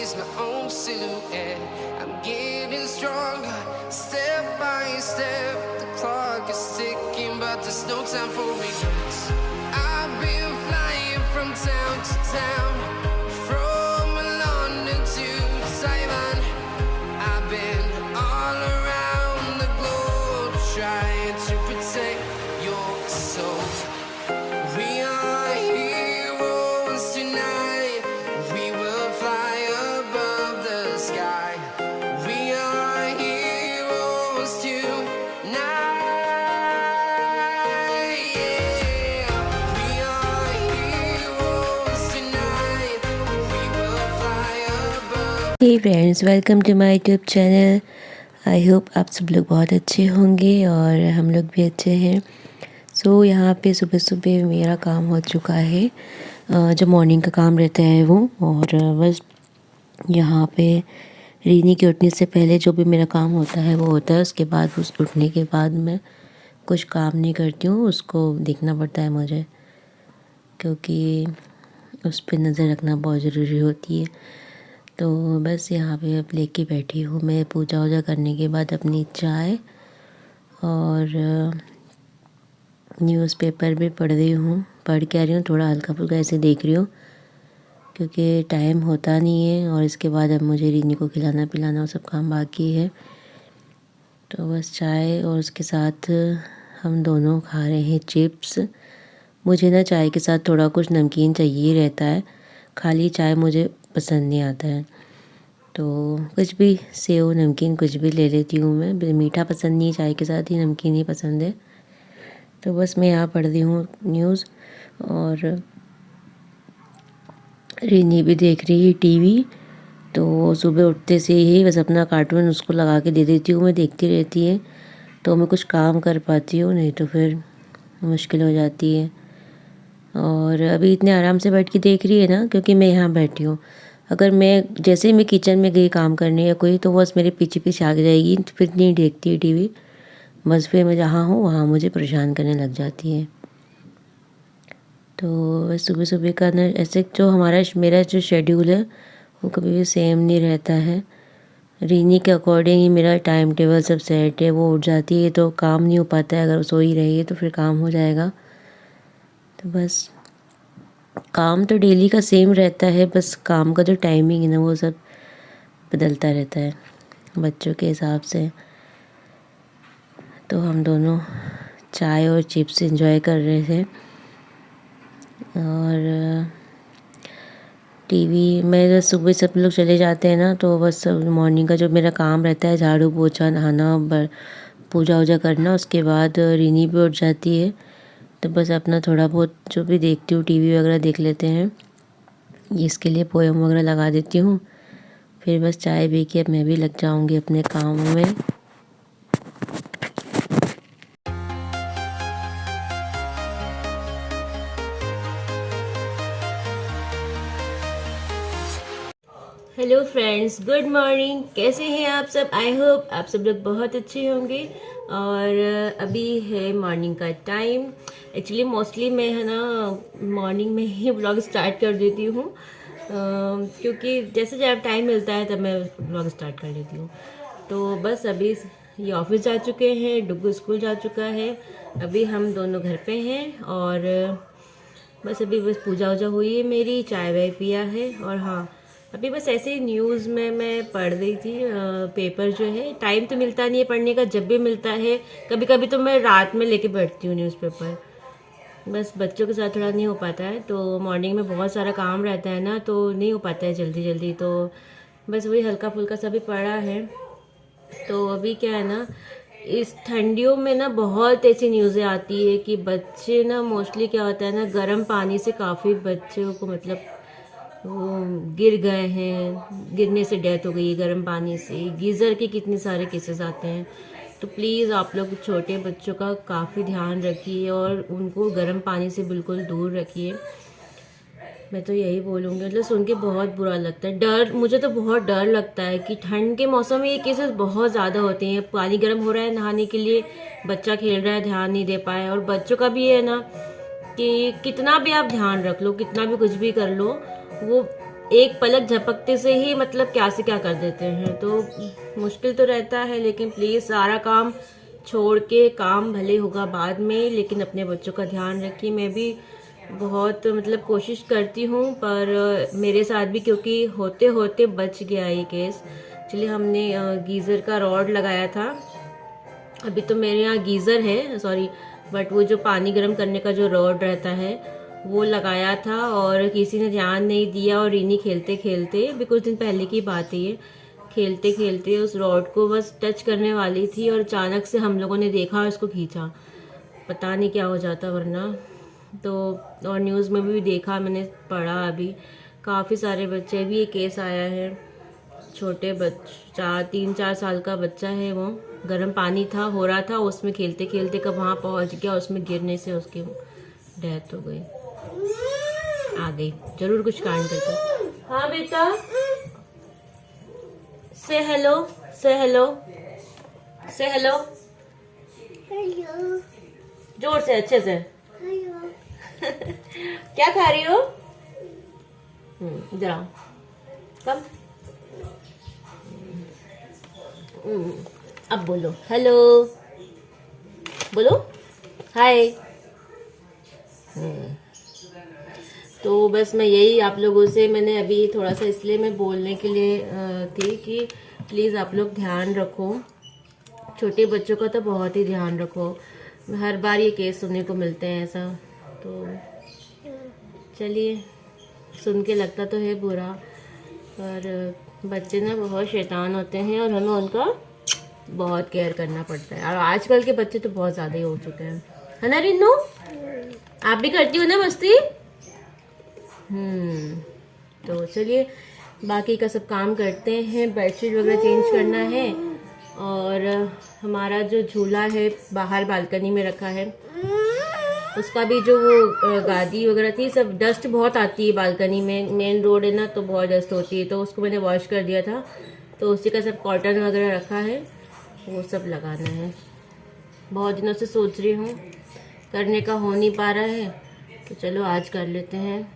chase my own silhouette. I'm getting stronger, step by step. The clock is ticking, but there's no time for regrets. I've been flying from town to town, from London to Taiwan. I've been all around the globe trying to protect your soul. We are heroes tonight. We will fly above the sky. We are heroes tonight. Yeah. We are heroes tonight. We will fly above. Hey friends, welcome to my YouTube channel. I hope आप सब लोग बहुत अच्छे होंगे और हम लोग भी अच्छे हैं। सो यहाँ पे सुबह सुबह मेरा काम हो चुका है, जो मॉर्निंग का काम रहता है वो। और बस यहाँ पे रीनी के उठने से पहले जो भी मेरा काम होता है वो होता है। उसके बाद उस उठने के बाद मैं कुछ काम नहीं करती हूँ, उसको देखना पड़ता है मुझे, क्योंकि उस पर नज़र रखना बहुत ज़रूरी होती है। तो बस यहाँ पे अब लेके बैठी हूँ मैं। पूजा वूजा करने के बाद अपनी चाय और न्यूज़पेपर भी पढ़ रही हूँ। पढ़ के आ रही हूँ, थोड़ा हल्का फुल्का ऐसे देख रही हूँ, क्योंकि टाइम होता नहीं है। और इसके बाद अब मुझे रीनी को खिलाना पिलाना वो सब काम बाकी है। तो बस चाय और उसके साथ हम दोनों खा रहे हैं चिप्स। मुझे ना चाय के साथ थोड़ा कुछ नमकीन चाहिए रहता है, खाली चाय मुझे पसंद नहीं आता है। तो कुछ भी सेव नमकीन कुछ भी ले लेती हूँ मैं। मीठा पसंद नहीं, चाय के साथ ही नमकीन ही पसंद है। तो बस मैं यहाँ पढ़ रही हूँ न्यूज़, और रीनी भी देख रही है टीवी। तो सुबह उठते से ही बस अपना कार्टून उसको लगा के दे देती हूँ, मैं देखती रहती है। तो मैं कुछ काम कर पाती हूँ, नहीं तो फिर मुश्किल हो जाती है। और अभी इतने आराम से बैठ के देख रही है ना, क्योंकि मैं यहाँ बैठी हूँ। अगर मैं जैसे ही मैं किचन में गई काम करने या कोई, तो बस मेरे पीछे पीछे आ जाएगी, फिर नहीं देखती है टीवी। बस फिर मैं जहाँ हूँ वहाँ मुझे परेशान करने लग जाती है। तो बस सुबह सुबह का ना ऐसे जो मेरा जो शेड्यूल है वो कभी भी सेम नहीं रहता है। रीनी के अकॉर्डिंग ही मेरा टाइम टेबल सब सेट है। वो उठ जाती है तो काम नहीं हो पाता है, अगर वो सो ही रही है तो फिर काम हो जाएगा। तो बस काम तो डेली का सेम रहता है, बस काम का जो टाइमिंग है ना वो सब बदलता रहता है बच्चों के हिसाब से। तो हम दोनों चाय और चिप्स एंजॉय कर रहे थे। और टीवी में जब सुबह सब लोग चले जाते हैं ना, तो बस मॉर्निंग का जो मेरा काम रहता है, झाड़ू पोछा नहाना पूजा वूजा करना, उसके बाद रीनी भी उठ जाती है। तो बस अपना थोड़ा बहुत जो भी देखती हूँ, टीवी वगैरह देख लेते हैं, इसके लिए पोएम वगैरह लगा देती हूँ। फिर बस चाय पी के अब मैं भी लग जाऊँगी अपने काम में। Hello friends, good morning. कैसे हैं आप सब? आई होप आप सब लोग बहुत अच्छे होंगे। और अभी है मॉर्निंग का टाइम। एक्चुअली मोस्टली मैं है ना मॉर्निंग में ही व्लॉग स्टार्ट कर देती हूँ, क्योंकि जैसे जब टाइम मिलता है तब मैं व्लॉग स्टार्ट कर लेती हूँ। तो बस अभी ये ऑफिस जा चुके हैं, डुग्गू स्कूल जा चुका है, अभी हम दोनों घर पे हैं। और बस अभी बस पूजा वूजा हुई है मेरी, चाय वाय पिया है। और हाँ, अभी बस ऐसे ही न्यूज़ में मैं पढ़ रही थी। पेपर जो है, टाइम तो मिलता नहीं है पढ़ने का, जब भी मिलता है कभी कभी तो मैं रात में लेके बैठती हूँ न्यूज़पेपर। बस बच्चों के साथ थोड़ा नहीं हो पाता है, तो मॉर्निंग में बहुत सारा काम रहता है ना, तो नहीं हो पाता है जल्दी जल्दी। तो बस वही हल्का फुल्का सा भी पढ़ा है। तो अभी क्या है ना, इस ठंडियों में ना बहुत ऐसी न्यूज़ें आती है कि बच्चे ना मोस्टली क्या होता है ना, गर्म पानी से काफ़ी बच्चों को मतलब वो गिर गए हैं, गिरने से डेथ हो गई है गर्म पानी से। गीज़र के कितने सारे केसेस आते हैं। तो प्लीज़ आप लोग छोटे बच्चों का काफ़ी ध्यान रखिए और उनको गर्म पानी से बिल्कुल दूर रखिए। मैं तो यही बोलूँगी। मतलब सुन के बहुत बुरा लगता है, मुझे तो बहुत डर लगता है कि ठंड के मौसम में ये केसेस बहुत ज़्यादा होते हैं। पानी गर्म हो रहा है नहाने के लिए, बच्चा खेल रहा है, ध्यान नहीं दे पाए। और बच्चों का भी है ना कि कितना भी आप ध्यान रख लो, कितना भी कुछ भी कर लो, वो एक पलक झपकते से ही मतलब क्या से क्या कर देते हैं। तो मुश्किल तो रहता है, लेकिन प्लीज़ सारा काम छोड़ के, काम भले होगा बाद में, लेकिन अपने बच्चों का ध्यान रखिए। मैं भी बहुत मतलब कोशिश करती हूँ, पर मेरे साथ भी क्योंकि होते होते बच गया ये केस। चलिए, हमने गीज़र का रॉड लगाया था। अभी तो मेरे यहाँ गीज़र है, सॉरी, बट वो जो पानी गर्म करने का जो रॉड रहता है वो लगाया था, और किसी ने ध्यान नहीं दिया, और रीनी खेलते खेलते, अभी कुछ दिन पहले की बात है ये, खेलते खेलते उस रॉड को बस टच करने वाली थी, और अचानक से हम लोगों ने देखा और उसको खींचा। पता नहीं क्या हो जाता वरना तो। और न्यूज़ में भी देखा, मैंने पढ़ा अभी काफ़ी सारे बच्चे भी, ये केस आया है। छोटे बच्चा 3-4 साल का बच्चा है, वो गर्म पानी था हो रहा था, उसमें खेलते खेलते कब वहाँ पहुँच गया, उसमें गिरने से उसकी डेथ हो गई। आ गई, जरूर कुछ कांड करके। हाँ बेटा, से हेलो, से हेलो, से हेलो, जोर से, अच्छे से। क्या खा रही हो? इधर आओ, कम। अब बोलो हेलो, बोलो हाय। तो बस मैं यही आप लोगों से, मैंने अभी थोड़ा सा इसलिए मैं बोलने के लिए थी कि प्लीज़ आप लोग ध्यान रखो, छोटे बच्चों का तो बहुत ही ध्यान रखो। हर बार ये केस सुनने को मिलते हैं ऐसा, तो चलिए, सुन के लगता तो है बुरा, पर बच्चे ना बहुत शैतान होते हैं, और हमें उनका बहुत केयर करना पड़ता है। और आजकल के बच्चे तो बहुत ज़्यादा ही हो चुके हैं, है ना रिन्नू? आप भी करती हो ना मस्ती? तो चलिए, बाकी का सब काम करते हैं। बेडशीट वगैरह चेंज करना है, और हमारा जो झूला है बाहर बालकनी में रखा है, उसका भी जो वो गादी वगैरह थी, सब डस्ट बहुत आती है बालकनी में, मेन रोड है ना, तो बहुत डस्ट होती है, तो उसको मैंने वॉश कर दिया था। तो उसी का सब कॉटन वगैरह रखा है, वो सब लगाना है। बहुत दिनों से सोच रही हूँ, करने का हो नहीं पा रहा है, तो चलो आज कर लेते हैं।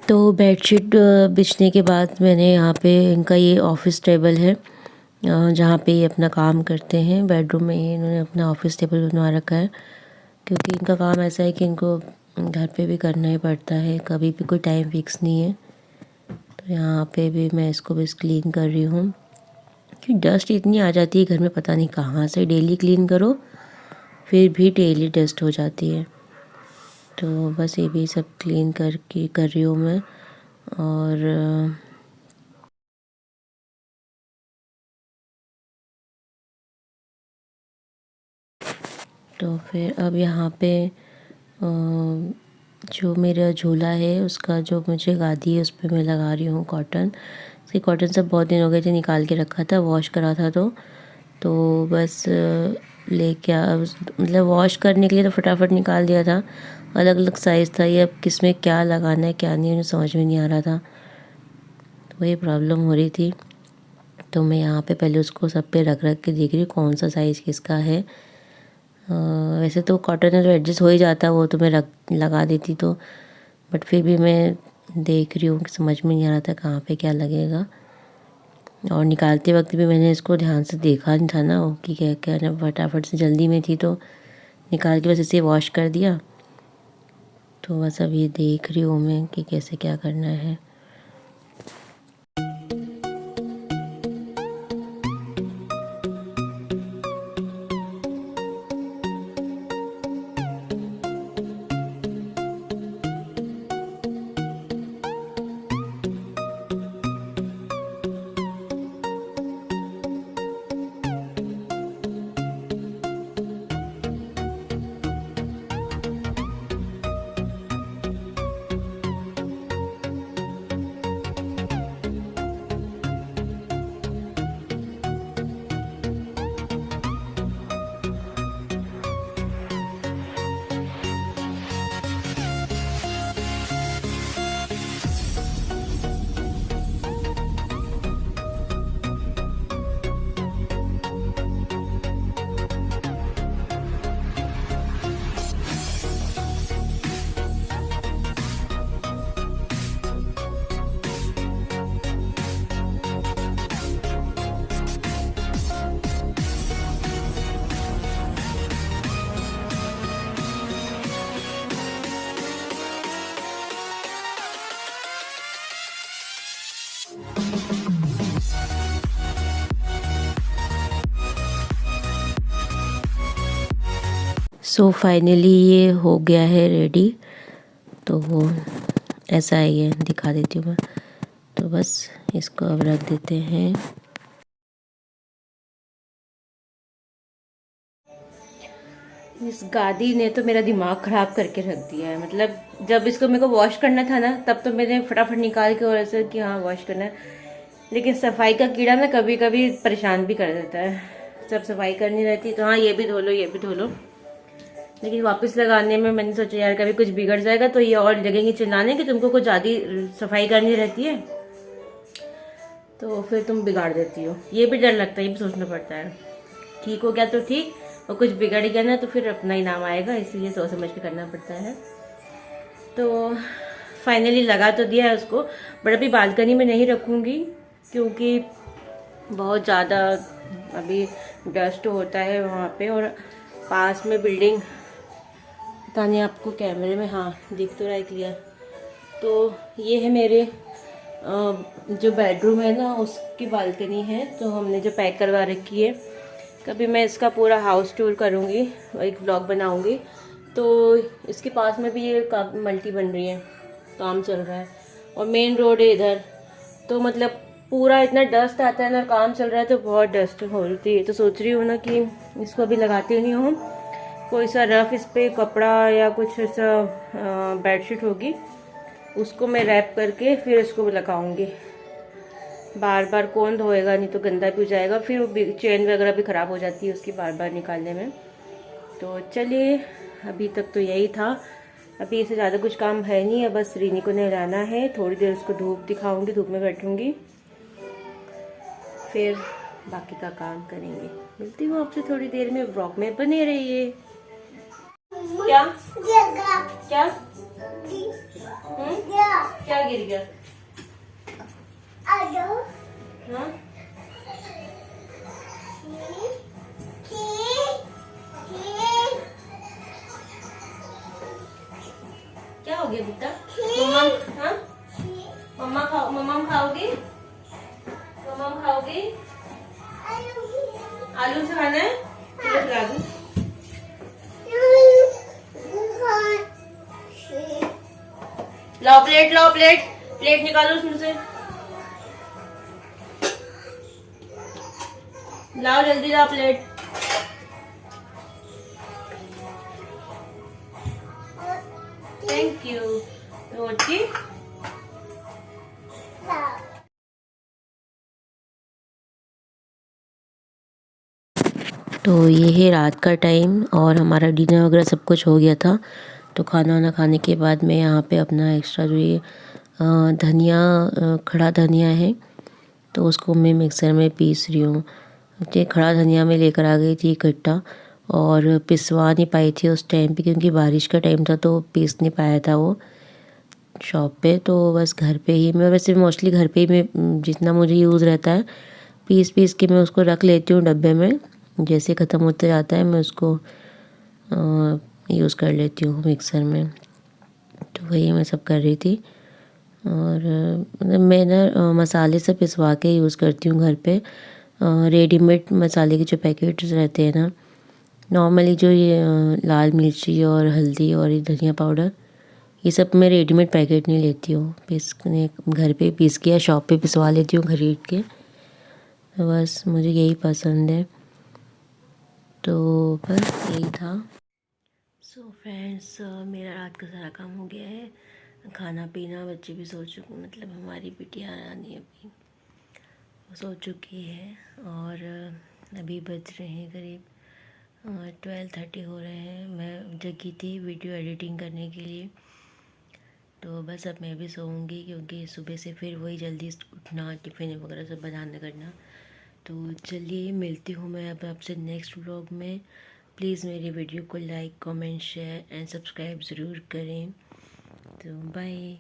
तो बेडशीट बिछने के बाद मैंने यहाँ पे, इनका ये ऑफिस टेबल है जहाँ पे ये अपना काम करते हैं। बेडरूम में ही इन्होंने अपना ऑफिस टेबल बनवा रखा है, क्योंकि इनका काम ऐसा है कि इनको घर पे भी करना ही पड़ता है, कभी भी कोई टाइम फिक्स नहीं है। तो यहाँ पे भी मैं इसको बस क्लीन कर रही हूँ, कि डस्ट इतनी आ जाती है घर में, पता नहीं कहाँ से, डेली क्लीन करो फिर भी डेली डस्ट हो जाती है। तो बस ये भी सब क्लीन करके कर रही हूँ मैं। और तो फिर अब यहाँ पे जो मेरा झूला है उसका जो मुझे गादी है उस पर मैं लगा रही हूँ कॉटन। इसके कॉटन सब बहुत दिन हो गए थे, निकाल के रखा था, वॉश करा था तो बस लेके मतलब वॉश करने के लिए तो फटाफट निकाल दिया था। अलग अलग साइज़ था, ये अब किस में क्या लगाना है क्या नहीं मुझे समझ में नहीं आ रहा था, तो वही प्रॉब्लम हो रही थी। तो मैं यहाँ पे पहले उसको सब पे रख के देख रही हूँ कौन सा साइज़ किसका है। वैसे तो कॉटन है तो एडजस्ट हो ही जाता, वो तो मैं लगा देती तो, बट फिर भी मैं देख रही हूँ कि समझ में नहीं आ रहा था कहाँ पे क्या लगेगा। और निकालते वक्त भी मैंने इसको ध्यान से देखा नहीं था ना कि क्या क्या ना, फटाफट से जल्दी में थी तो निकाल के बस इसे वॉश कर दिया। तो बस अब ये देख रही हूँ मैं कि कैसे क्या करना है। सो फाइनली ये हो गया है रेडी। तो वो ऐसा ही है, दिखा देती हूँ मैं। तो बस इसको अब रख देते हैं। इस गादी ने तो मेरा दिमाग ख़राब करके रख दिया है। मतलब जब इसको मेरे को वॉश करना था ना तब तो मैंने फटाफट निकाल के और ऐसे कि हाँ वॉश करना है, लेकिन सफाई का कीड़ा ना कभी कभी परेशान भी कर देता है। जब सफाई करनी रहती तो हाँ ये भी धो लो ये भी धो लो, लेकिन वापस लगाने में मैंने सोचा यार कभी कुछ बिगड़ जाएगा तो ये और लगेंगे चिल्लाने कि तुमको कुछ ज़्यादा सफाई करनी रहती है तो फिर तुम बिगाड़ देती हो। ये भी डर लगता है, ये भी सोचना पड़ता है। ठीक हो गया तो ठीक, और कुछ बिगड़ गया ना तो फिर अपना ही नाम आएगा, इसीलिए सोच समझ के करना पड़ता है। तो फाइनली लगा तो दिया है उसको, बट अभी बालकनी में नहीं रखूँगी क्योंकि बहुत ज़्यादा अभी डस्ट होता है वहाँ पे, और पास में बिल्डिंग, पता नहीं आपको कैमरे में हाँ दिख तो रहा है क्लियर। तो ये है मेरे जो बेडरूम है ना उसकी बालकनी है, तो हमने जो पैक करवा रखी है। कभी मैं इसका पूरा हाउस टूर करूँगी, एक ब्लॉग बनाऊँगी। तो इसके पास में भी ये मल्टी बन रही है, काम चल रहा है, और मेन रोड है इधर। तो मतलब पूरा इतना डस्ट आता है ना, काम चल रहा है तो बहुत डस्ट होती है। तो सोच रही हूँ ना कि इसको अभी लगाती नहीं हूँ, कोई सा रफ इस पर कपड़ा या कुछ ऐसा बेडशीट होगी उसको मैं रैप करके फिर इसको लगाऊंगी। बार बार कौन धोएगा, नहीं तो गंदा भी हो जाएगा, फिर चेन वगैरह भी ख़राब हो जाती है उसकी बार बार निकालने में। तो चलिए अभी तक तो यही था, अभी इससे ज़्यादा कुछ काम है नहीं है, बस रीनी को नहलाना है, थोड़ी देर उसको धूप दिखाऊंगी, धूप में बैठूंगी, फिर बाकी का काम करेंगे। मिलती हूँ आपसे थोड़ी देर में, ब्लॉग में बने रहिए। क्या क्या क्या गिर गया? हाँ? क्या हो गया बेटा? मम्मा हाँ? मम्मा खाओगी? मम्मा खाओगी? आलू से खाना है? खिला दूं? लाओ प्लेट, लाओ प्लेट, प्लेट निकालो उसमें से, लाओ जल्दी लाओ प्लेट। Thank you. रोटी तो ये है रात का टाइम और हमारा डिनर वगैरह सब कुछ हो गया था। तो खाना वाना खाने के बाद मैं यहाँ पे अपना एक्स्ट्रा जो ये धनिया, खड़ा धनिया है, तो उसको मैं मिक्सर में पीस रही हूँ। ये खड़ा धनिया मैं लेकर आ गई थी इकट्ठा, और पिसवा नहीं पाई थी उस टाइम पे क्योंकि बारिश का टाइम था, तो पीस नहीं पाया था वो शॉप पे। तो बस घर पे ही मैं, वैसे मोस्टली घर पे ही मैं जितना मुझे यूज़ रहता है पीस पीस के मैं उसको रख लेती हूँ डब्बे में। जैसे ख़त्म होते जाता है मैं उसको यूज़ कर लेती हूँ मिक्सर में। तो वही मैं सब कर रही थी। और मतलब मैं ना मसाले से पिसवा के यूज़ करती हूँ घर पे। रेडीमेड मसाले के जो पैकेट्स रहते हैं ना, नॉर्मली जो ये लाल मिर्ची और हल्दी और ये धनिया पाउडर, ये सब मैं रेडीमेड पैकेट नहीं लेती हूँ, पीसने घर पे पीस के या शॉप पे पिसवा लेती हूँ खरीद के। तो बस मुझे यही पसंद है। तो बस यही था। सो फ्रेंड्स, मेरा रात का सारा काम हो गया है, खाना पीना, बच्चे भी सो चुके, मतलब हमारी बिटिया रानी अभी सो चुकी है। और अभी बज रहे हैं करीब 12:30 हो रहे हैं। मैं जगी थी वीडियो एडिटिंग करने के लिए। तो बस अब मैं भी सोऊंगी क्योंकि सुबह से फिर वही जल्दी उठना, टिफ़िन वगैरह सब बनाना करना। तो चलिए मिलती हूँ मैं अब आपसे नेक्स्ट व्लॉग में। प्लीज़ मेरी वीडियो को like, comment, share and subscribe ज़रूर करें। तो बाय।